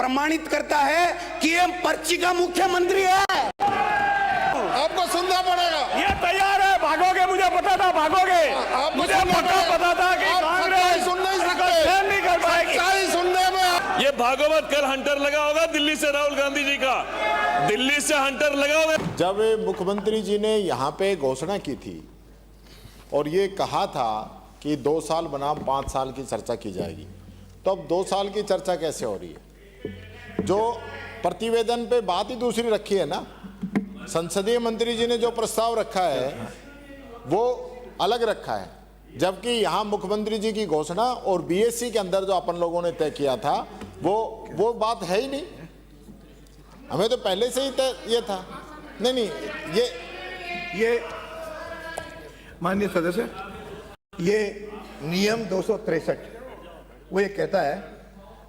प्रमाणित करता है कि ये पर्ची का मुख्यमंत्री है। आपको सुनना पड़ेगा। ये तैयार है, भागोगे, मुझे पता था भागोगे, मुझे पता था कि कांग्रेस सुन नहीं सकते, सहन नहीं कर पाएगी। सच्चाई सुनने में ये भागवत कल हंटर लगा होगा दिल्ली से, राहुल गांधी जी का दिल्ली से हंटर लगा होगा। जब मुख्यमंत्री जी ने यहाँ पे घोषणा की थी और ये कहा था कि 2 साल बनाम 5 साल की चर्चा की जाएगी, तो अब 2 साल की चर्चा कैसे हो रही है? जो प्रतिवेदन पे बात ही दूसरी रखी है ना, संसदीय मंत्री जी ने जो प्रस्ताव रखा है वो अलग रखा है, जबकि यहाँ मुख्यमंत्री जी की घोषणा और बीएससी के अंदर जो अपन लोगों ने तय किया था वो बात है ही नहीं। हमें तो पहले से ही तय ये था। नहीं, ये माननीय सदस्य, ये नियम 263 वो ये कहता है,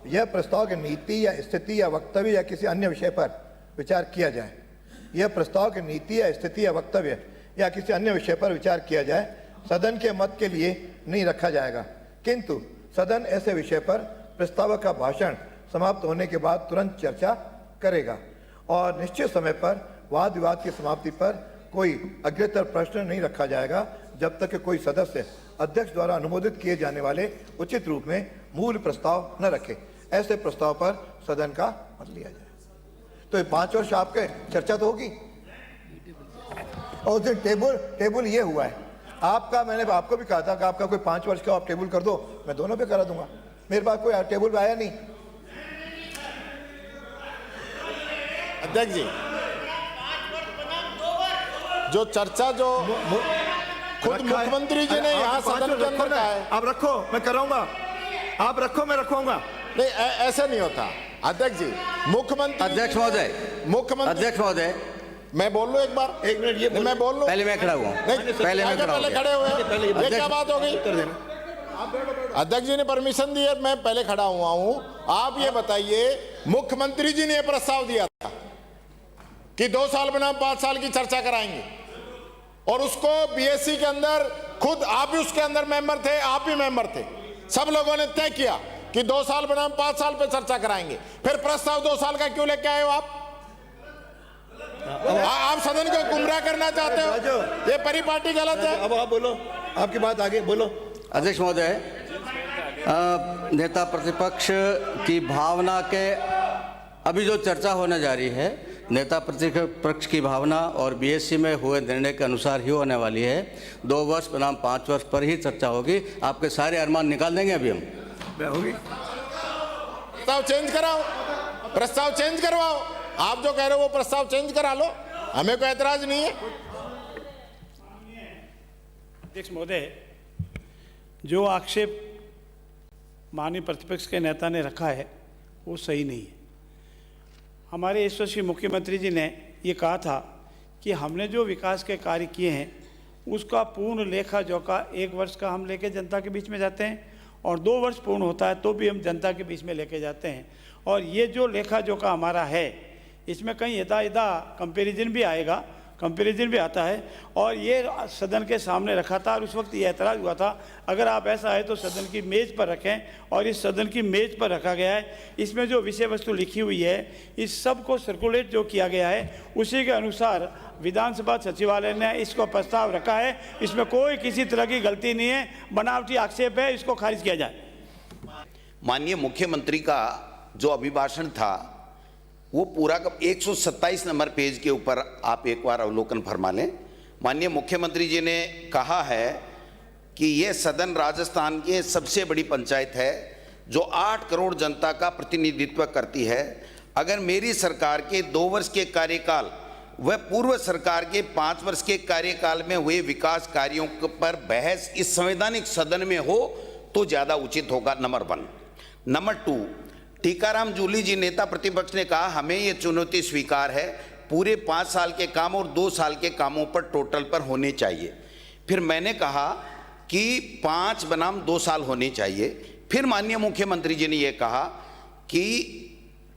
यह प्रस्ताव की नीति या स्थिति या वक्तव्य या किसी अन्य विषय पर विचार किया जाए। यह प्रस्ताव की नीति या स्थिति या वक्तव्य या किसी अन्य विषय पर विचार किया जाए, सदन के मत के लिए नहीं रखा जाएगा, किंतु सदन ऐसे विषय पर प्रस्तावक का भाषण समाप्त होने के बाद तुरंत चर्चा करेगा और निश्चित समय पर वाद विवाद की समाप्ति पर कोई अग्रतर प्रश्न नहीं रखा जाएगा जब तक कि कोई सदस्य अध्यक्ष द्वारा अनुमोदित किए जाने वाले उचित रूप में मूल प्रस्ताव न रखे। ऐसे प्रस्ताव पर सदन का मत लिया जाए। तो ये 5 वर्ष आपके चर्चा तो होगी। और उस दिन टेबल ये हुआ है आपका, मैंने आपको भी कहा था कि आपका कोई 5 वर्ष का आप टेबल कर दो, मैं दोनों पे करा दूंगा। मेरे पास कोई टेबल पे आया नहीं। अध्यक्ष जी, जो चर्चा जो खुद मुख्यमंत्री जी ने यहाँ सदन के अंदर कहा है, आप रखो, मैं कराऊंगा, आप रखो, मैं रखूंगा। नहीं ऐसा नहीं होता। अध्यक्ष जी, मुख्यमंत्री अध्यक्ष महोदय मैं बोल लूं एक बार, 1 मिनट ये मैं बोल लूं। पहले मैं खड़ा हुआ पहले खड़े हुए, ये क्या बात हो गई? अध्यक्ष जी ने परमिशन दी है, मैं पहले खड़ा हुआ हूं। आप ये बताइए, मुख्यमंत्री जी ने यह प्रस्ताव दिया था कि 2 साल बनाम 5 साल की चर्चा कराएंगे, और उसको बीएससी के अंदर खुद आप भी उसके अंदर मेंबर थे, आप भी मेंबर थे, सब लोगों ने तय किया कि 2 साल बनाम 5 साल पे चर्चा कराएंगे। फिर प्रस्ताव 2 साल का क्यों लेके आए हो आप? आप सदन को गुमराह करना चाहते हो, ये परिपाटी गलत है। अब आप बोलो, आपकी बात आगे बोलो। अध्यक्ष महोदय, नेता प्रतिपक्ष की भावना के अभी जो चर्चा होने जा रही है, नेता प्रतिपक्ष की भावना और बीएससी में हुए निर्णय के अनुसार ही होने वाली है। 2 वर्ष बनाम 5 वर्ष पर ही चर्चा होगी। आपके सारे अरमान निकाल देंगे अभी हम। होगी। प्रस्ताव चेंज कराओ, प्रस्ताव चेंज करवाओ। आप जो कह रहे हो वो प्रस्ताव चेंज करा लो, हमें कोई ऐतराज नहीं है। अध्यक्ष महोदय, जो आक्षेप माननीय प्रतिपक्ष के नेता ने रखा है वो सही नहीं है। हमारे यशस्वी मुख्यमंत्री जी ने ये कहा था कि हमने जो विकास के कार्य किए हैं उसका पूर्ण लेखा जोखा 1 वर्ष का हम लेके जनता के बीच में जाते हैं, और 2 वर्ष पूर्ण होता है तो भी हम जनता के बीच में लेके जाते हैं। और ये जो लेखा जोखा हमारा है, इसमें कहीं यदा कंपैरिजन भी आएगा, कंपैरिजन भी आता है, और ये सदन के सामने रखा था। और उस वक्त ये ऐतराज़ हुआ था, अगर आप ऐसा है तो सदन की मेज़ पर रखें, और इस सदन की मेज़ पर रखा गया है। इसमें जो विषय वस्तु लिखी हुई है, इस सब को सर्कुलेट जो किया गया है उसी के अनुसार विधानसभा सचिवालय ने इसको प्रस्ताव रखा है। इसमें कोई किसी तरह की गलती नहीं है, बनावटी आक्षेप है, इसको खारिज किया जाए। माननीय मुख्यमंत्री का जो अभिभाषण था वो पूरा 127 नंबर पेज के ऊपर आप एक बार अवलोकन फरमा लें। माननीय मुख्यमंत्री जी ने कहा है कि यह सदन राजस्थान की सबसे बड़ी पंचायत है जो 8 करोड़ जनता का प्रतिनिधित्व करती है। अगर मेरी सरकार के 2 वर्ष के कार्यकाल व पूर्व सरकार के 5 वर्ष के कार्यकाल में हुए विकास कार्यों पर बहस इस संवैधानिक सदन में हो तो ज़्यादा उचित होगा, नंबर 1। नंबर 2, टीकाराम जूली जी नेता प्रतिपक्ष ने कहा हमें ये चुनौती स्वीकार है, पूरे 5 साल के काम और 2 साल के कामों पर टोटल पर होने चाहिए। फिर मैंने कहा कि 5 बनाम 2 साल होने चाहिए। फिर माननीय मुख्यमंत्री जी ने ये कहा कि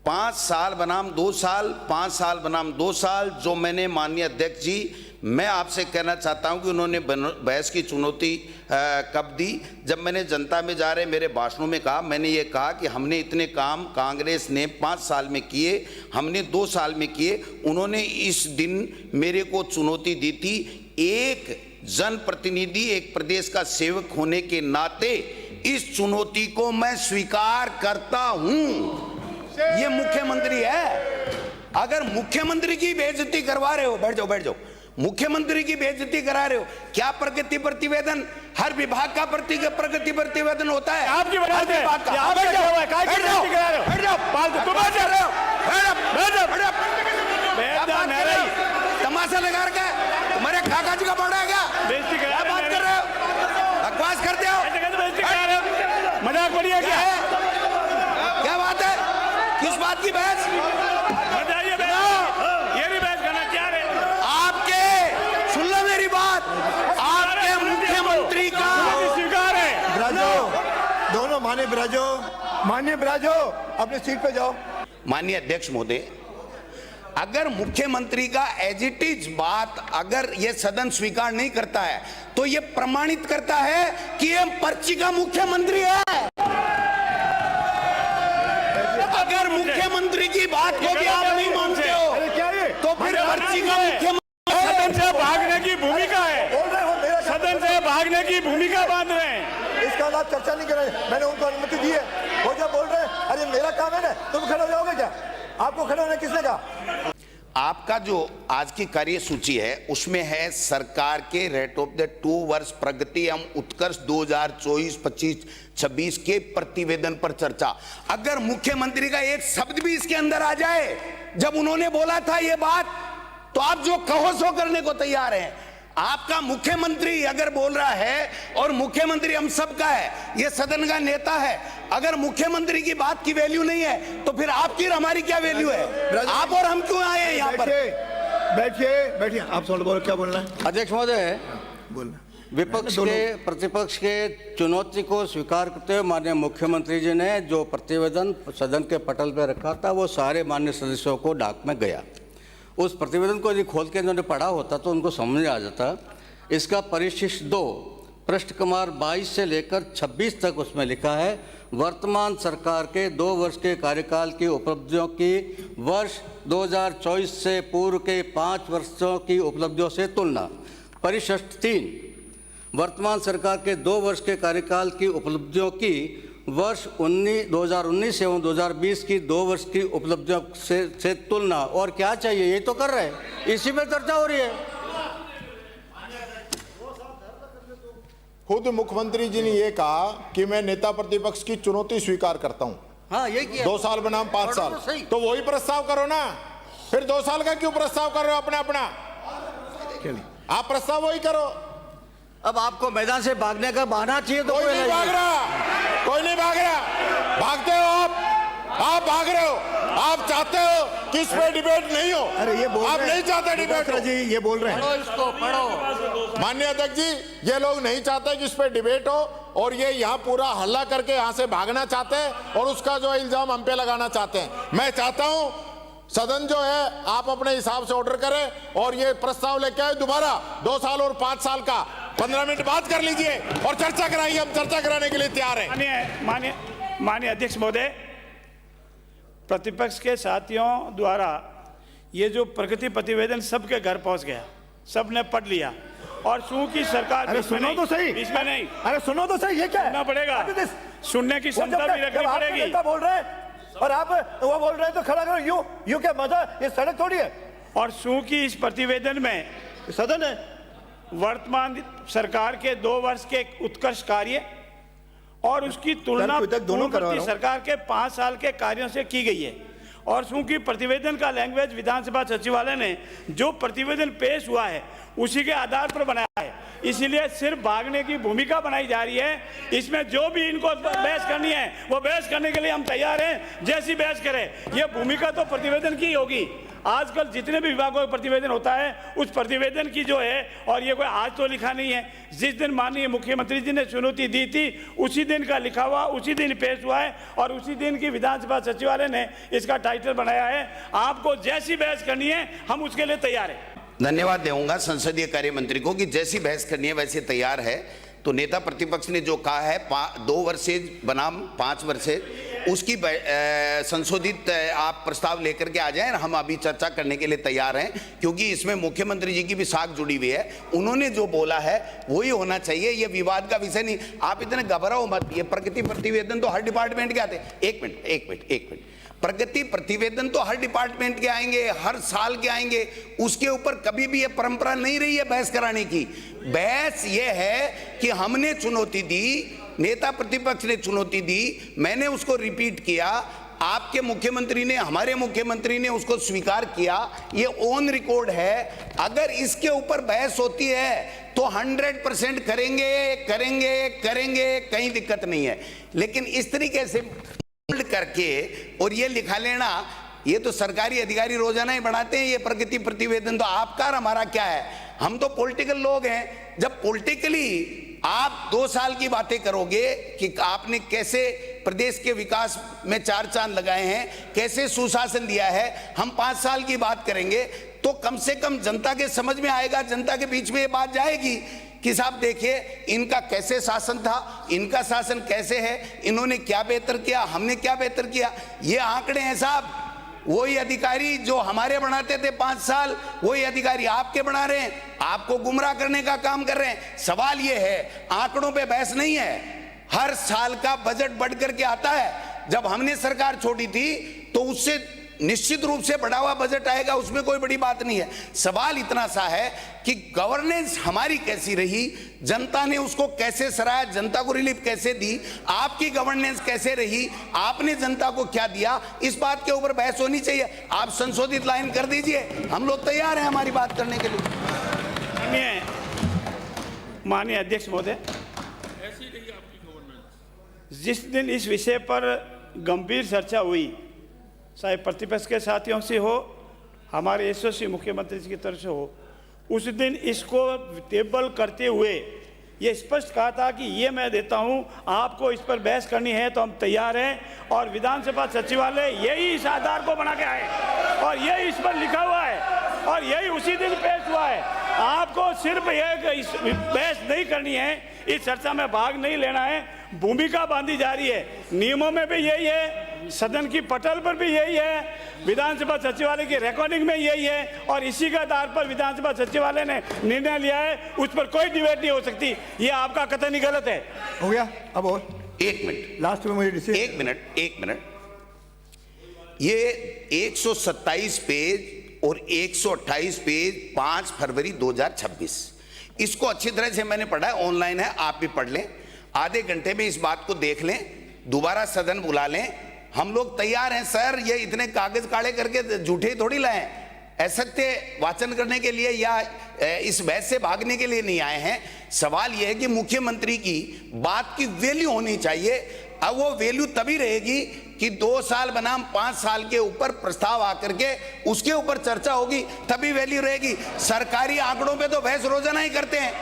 5 साल बनाम 2 साल, 5 साल बनाम 2 साल। जो मैंने माननीय अध्यक्ष जी मैं आपसे कहना चाहता हूं कि उन्होंने बहस की चुनौती कब दी, जब मैंने जनता में जा रहे मेरे भाषणों में कहा, मैंने ये कहा कि हमने इतने काम कांग्रेस ने 5 साल में किए, हमने 2 साल में किए। उन्होंने इस दिन मेरे को चुनौती दी थी। एक जनप्रतिनिधि, एक प्रदेश का सेवक होने के नाते इस चुनौती को मैं स्वीकार करता हूं। ये मुख्यमंत्री है। अगर मुख्यमंत्री की बेइज्जती करवा रहे हो, बैठ जाओ, मुख्यमंत्री की बेइज्जती करा रहे हो, क्या प्रगति प्रतिवेदन हर विभाग का प्रगति प्रतिवेदन होता है? आपकी वजह से यहाँ पे क्या हुआ है? काय की बेइज्जती करा रहे हो? बैठ जाओ, फालतू तुम बैठ रहे हो। तमाशा लगा रखा है तुम्हारे काका जी का बड़ा है क्या? बेइज्जती करा क्या बात कर रहे हो? बकवास करते हो? बेइज्जती करा रहे हो? मजाक बढ़िया क्या है? क्या बात है? किस बात की बहस? ये भी बहस करना क्या है? आपके, सुन लो मेरी बात, आपके मुख्यमंत्री का स्वीकार है। ब्राजो, दोनों मान्य ब्राजो अपनी सीट पे जाओ। माननीय अध्यक्ष महोदय, अगर मुख्यमंत्री का एज इट इज बात अगर ये सदन स्वीकार नहीं करता है तो ये प्रमाणित करता है कि ये पर्ची का मुख्यमंत्री है। अगर मुख्यमंत्री की बात को भी आप नहीं मानते हो तो फिर पर्ची का मुख्यमंत्री सदन से भागने की भूमिका है। बोल रहे हो मेरा सदन से भागने की भूमिका बांध रहे हैं। इसका आप चर्चा नहीं कर रहे। मैंने उनको अनुमति दी है। वो जब बोल रहे हैं अरे मेरा काम है ना, तुम खड़े हो जाओगे क्या? आपको खड़े होने किसने कहा? आपका जो आज की कार्यसूची है उसमें है सरकार के रेट ऑफ द 2 वर्ष प्रगति एवं उत्कर्ष 2024-25-26 के प्रतिवेदन पर चर्चा। अगर मुख्यमंत्री का एक शब्द भी इसके अंदर आ जाए, जब उन्होंने बोला था ये बात, तो आप जो कहो सो करने को तैयार हैं। आपका मुख्यमंत्री अगर बोल रहा है, और मुख्यमंत्री हम सबका है, ये सदन का नेता है, अगर मुख्यमंत्री की बात की वैल्यू नहीं है तो फिर आपकी और हमारी क्या वैल्यू है? आप और हम क्यों आए हैं यहाँ पर? बैठिए आप सवाल बोलो, क्या बोलना है? अध्यक्ष महोदय, बोलना। विपक्ष के प्रतिपक्ष के चुनौती को स्वीकार करते हुए माननीय मुख्यमंत्री जी ने जो प्रतिवेदन सदन के पटल पर रखा था वो सारे माननीय सदस्यों को डाक में गया। उस प्रतिवेदन को यदि खोल के उन्होंने पढ़ा होता तो उनको समझ आ जाता। इसका परिशिष्ट 2 पृष्ठ क्रमांक 22 से लेकर 26 तक उसमें लिखा है, वर्तमान सरकार के 2 वर्ष के कार्यकाल की उपलब्धियों की वर्ष 2024 से पूर्व के 5 वर्षों की उपलब्धियों से तुलना। परिशिष्ट 3 वर्तमान सरकार के 2 वर्ष के कार्यकाल की उपलब्धियों की वर्ष 2019 एवं 2020 की 2 वर्ष की उपलब्धियों से तुलना। और क्या चाहिए? ये तो कर रहे हैं, इसी में चर्चा हो रही है। खुद मुख्यमंत्री जी ने ये कहा कि मैं नेता प्रतिपक्ष की चुनौती स्वीकार करता हूं। हाँ, यही किया। 2 साल बनाम 5 साल, तो वही प्रस्ताव करो ना। फिर 2 साल का क्यों प्रस्ताव कर रहे हो? अपना आप प्रस्ताव वही करो। अब आपको मैदान से भागने का बहाना चाहिए तो कोई नहीं भाग रहा, कोई नहीं भाग रहा। भागते हो आप भाग रहे हो। आप चाहते हो कि इस पे डिबेट नहीं हो। अरे ये बोल आप नहीं चाहते डिबेट हो। जी ये बोल रहे हैं। पढ़ो इसको, पढ़ो। माननीय अध्यक्ष जी, ये लोग नहीं चाहते कि इस पे डिबेट हो और ये यहाँ पूरा हल्ला करके यहाँ से भागना चाहते हैं और उसका जो इल्जाम हम पे लगाना चाहते हैं। मैं चाहता हूँ सदन जो है आप अपने हिसाब से ऑर्डर करें और ये प्रस्ताव लेके आए दोबारा 2 साल और 5 साल का। 15 मिनट बात कर लीजिए और चर्चा कराइए। हम चर्चा कराने के लिए तैयार हैं। माननीय अध्यक्ष महोदय, प्रतिपक्ष के साथियों द्वारा ये जो प्रगति प्रतिवेदन सबके घर पहुंच गया, सबने पढ़ लिया, और चूंकि सरकार अरे सुनो तो सही, इसमें नहीं, अरे सुनो तो सही, ये क्या है? सुनना पड़ेगा, सुनने की क्षमता भी रखनी पड़ेगी। बोल रहे हैं और आप वो बोल रहे हैं तो खड़ा करो। यूं क्या मजा? ये सड़क थोड़ी है। और चूंकि इस प्रतिवेदन में सदन है, वर्तमान सरकार के 2 वर्ष के उत्कर्ष कार्य और उसकी तुलना पूर्ववर्ती सरकार के 5 साल के कार्यों से की गई है। और चूंकि प्रतिवेदन का लैंग्वेज विधानसभा सचिवालय ने जो प्रतिवेदन पेश हुआ है उसी के आधार पर बनाया है, इसीलिए सिर्फ भागने की भूमिका बनाई जा रही है। इसमें जो भी इनको बहस करनी है वो बहस करने के लिए हम तैयार हैं, जैसी बहस करें। ये भूमिका तो प्रतिवेदन की होगी। आजकल जितने भी विभागों का प्रतिवेदन होता है उस प्रतिवेदन की जो है, और ये कोई आज तो लिखा नहीं है, जिस दिन माननीय मुख्यमंत्री जी ने चुनौती दी थी उसी दिन का लिखा हुआ, उसी दिन पेश हुआ है और उसी दिन की विधानसभा सचिवालय ने इसका टाइटल बनाया है। आपको जैसी बहस करनी है हम उसके लिए तैयार हैं। धन्यवाद दूंगा संसदीय कार्य मंत्री को कि जैसी बहस करनी है वैसे तैयार है। तो नेता प्रतिपक्ष ने जो कहा है 2 वर्षेज बनाम 5 वर्षेज, उसकी संशोधित आप प्रस्ताव लेकर के आ जाएं। हम अभी चर्चा करने के लिए तैयार हैं, क्योंकि इसमें मुख्यमंत्री जी की भी साख जुड़ी हुई है। उन्होंने जो बोला है वही होना चाहिए, ये विवाद का विषय नहीं। आप इतने घबराओ मत। ये प्रगति प्रतिवेदन तो हर डिपार्टमेंट के आते हैं। एक मिनट। प्रगति प्रतिवेदन तो हर डिपार्टमेंट के आएंगे, हर साल के आएंगे। उसके ऊपर कभी भी ये परंपरा नहीं रही है बहस कराने की। बहस ये है कि हमने चुनौती दी, नेता प्रतिपक्ष ने चुनौती दी, मैंने उसको रिपीट किया, आपके मुख्यमंत्री ने, हमारे मुख्यमंत्री ने उसको स्वीकार किया। ये ऑन रिकॉर्ड है। अगर इसके ऊपर बहस होती है तो 100% करेंगे, कहीं दिक्कत नहीं है। लेकिन इस तरीके से करके और ये लिखा लेना, ये तो सरकारी अधिकारी रोजाना ही बनाते हैं ये प्रगति प्रतिवेदन। तो आपका और हमारा क्या है? हम तो पॉलिटिकल लोग हैं। जब पॉलिटिकली आप 2 साल की बातें करोगे कि आपने कैसे प्रदेश के विकास में 4 चांद लगाए हैं, कैसे सुशासन दिया है, हम 5 साल की बात करेंगे तो कम से कम जनता के समझ में आएगा, जनता के बीच में ये बात जाएगी कि साहब देखिए इनका कैसे शासन था, इनका शासन कैसे है, इन्होंने क्या बेहतर किया, हमने क्या बेहतर किया। ये आंकड़े हैं साहब, वही अधिकारी जो हमारे बनाते थे 5 साल, वही अधिकारी आपके बना रहे हैं, आपको गुमराह करने का काम कर रहे हैं। सवाल ये है, आंकड़ों पे बहस नहीं है। हर साल का बजट बढ़ करके आता है। जब हमने सरकार छोड़ी थी तो उससे निश्चित रूप से बढ़ा हुआ बजट आएगा, उसमें कोई बड़ी बात नहीं है। सवाल इतना सा है कि गवर्नेंस हमारी कैसी रही, जनता ने उसको कैसे सराहा, जनता को रिलीफ कैसे दी, आपकी गवर्नेंस कैसे रही, आपने जनता को क्या दिया, इस बात के ऊपर बहस होनी चाहिए। आप संशोधित लाइन कर दीजिए, हम लोग तैयार हैं हमारी बात करने के लिए। माननीय अध्यक्ष महोदय, जिस दिन इस विषय पर गंभीर चर्चा हुई, चाहे प्रतिपक्ष के साथियों से हो, हमारे यशस्वी मुख्यमंत्री जी की तरफ से हो, उस दिन इसको टेबल करते हुए ये स्पष्ट कहा था कि ये मैं देता हूं, आपको इस पर बहस करनी है तो हम तैयार हैं। और विधानसभा सचिवालय यही इस आधार को बना के आए और यही इस पर लिखा हुआ है और यही उसी दिन पेश हुआ है। आपको सिर्फ ये बहस नहीं करनी है, इस चर्चा में भाग नहीं लेना है, भूमिका बांधी जा रही है। नियमों में भी यही है, सदन की पटल पर भी यही है, विधानसभा सचिवालय की रिकॉर्डिंग में यही है और इसी के आधार पर विधानसभा सचिवालय ने निर्णय लिया है। उस पर कोई डिबेट नहीं हो सकती। ये आपका कथन ही गलत है। हो गया? अब और 1 मिनट, लास्ट में मुझे 1 मिनट। ये 127 पेज और 128 पेज 5 फरवरी 2026, इसको अच्छी तरह से मैंने पढ़ा है, ऑनलाइन है, आप भी पढ़ लें। आधे घंटे में इस बात को देख लें, दोबारा सदन बुला लें। हम लोग तैयार हैं सर, ये इतने कागज काले करके झूठे थोड़ी लाए, असत्य वाचन करने के लिए या इस बहस से भागने के लिए नहीं आए हैं। सवाल यह है कि मुख्यमंत्री की बात की वैल्यू होनी चाहिए। अब वो वैल्यू तभी रहेगी कि 2 साल बनाम 5 साल के ऊपर प्रस्ताव आकर के उसके ऊपर चर्चा होगी, तभी वैल्यू रहेगी। सरकारी आंकड़ों पे तो बहस रोजाना ही करते हैं।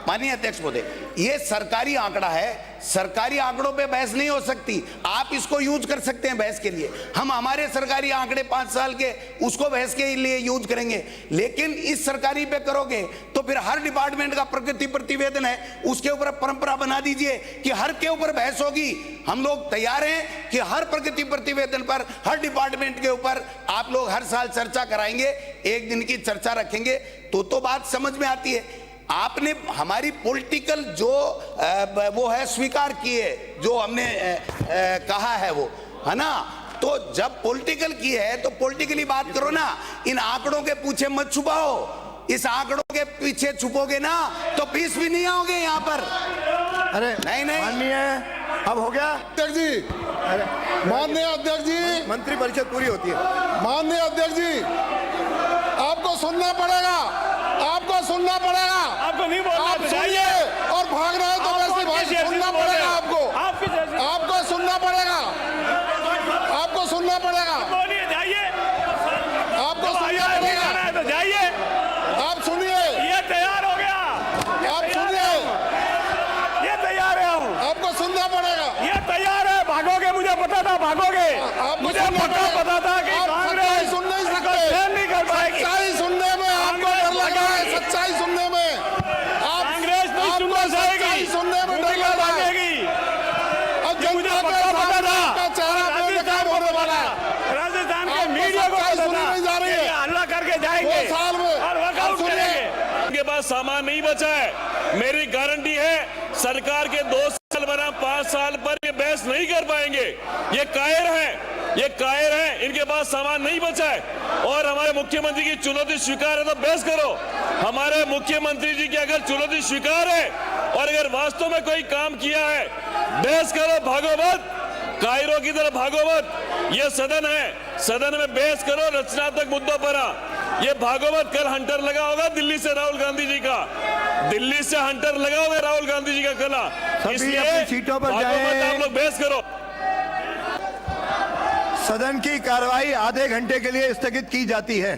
माननीय अध्यक्ष महोदय, ये सरकारी आंकड़ा है, सरकारी आंकड़ों पे बहस नहीं हो सकती। आप इसको यूज कर सकते हैं बहस के लिए, हम हमारे सरकारी आंकड़े 5 साल के उसको बहस के लिए यूज करेंगे। लेकिन इस सरकारी पे करोगे तो फिर हर डिपार्टमेंट का प्रगति प्रतिवेदन है, उसके ऊपर परंपरा बना दीजिए कि हर के ऊपर बहस होगी। हम लोग तैयार हैं कि हर प्रगति प्रतिवेदन पर, हर डिपार्टमेंट के ऊपर आप लोग हर साल चर्चा कराएंगे, 1 दिन की चर्चा रखेंगे तो बात समझ में आती है। आपने हमारी पॉलिटिकल जो वो है स्वीकार की है, जो हमने कहा है वो है ना। तो जब पॉलिटिकल की है तो पॉलिटिकली बात करो ना, इन आंकड़ों के पीछे मत छुपाओ। इस आंकड़ों के पीछे छुपोगे ना तो पीस भी नहीं आओगे यहाँ पर। अरे नहीं माननीय, अब हो गया अध्यक्ष जी, अरे माननीय अध्यक्ष जी, मंत्री परिषद पूरी होती है। माननीय अध्यक्ष जी, आपको सुनना पड़ेगा, आपको सुनना पड़ेगा। आपको नहीं बोलना आप तो सुनिए जाइए। और भाग रहे हैं तो वैसे भाग सुनना पड़ेगा आपको, आपको सुनना पड़ेगा, आपको सुनना पड़ेगा, बोलिए, जाइए। आपको सुनना पड़ेगा। तो जाइए, आप सुनिए, ये तैयार हो गया, आप सुनिए, ये तैयार है हम, आपको सुनना पड़ेगा। ये तैयार है। भागोगे, मुझे पता था भागोगे, आपको मुझे सुनना पता पड़ेगा। था कि आप कांग्रेस सच्चाई सुन नहीं सकते, सहन नहीं कर पाएगी। सच्चाई सुनने में आपको बचा है। मेरी गारंटी है सरकार के 2 साल बना 5 साल पर ये बहस नहीं कर पाएंगे। ये कायर है, इनके पास सामान नहीं बचा है। और हमारे मुख्यमंत्री की चुनौती स्वीकार है तो बहस करो। हमारे मुख्यमंत्री जी की अगर चुनौती स्वीकार है और अगर वास्तव में कोई काम किया है, बहस करो, भागो मत, कायरों की तरफ भागो मत। ये सदन है, सदन में बहस करो रचनात्मक मुद्दों पर। ये भागो मत। कल हंटर लगा होगा दिल्ली से राहुल गांधी जी का, दिल्ली से हंटर लगा होगा राहुल गांधी जी का कला। सभी अपनी सीटों पर भागो मत, जाएं। आप लोग बहस करो। सदन की कार्रवाई आधे घंटे के लिए स्थगित की जाती है।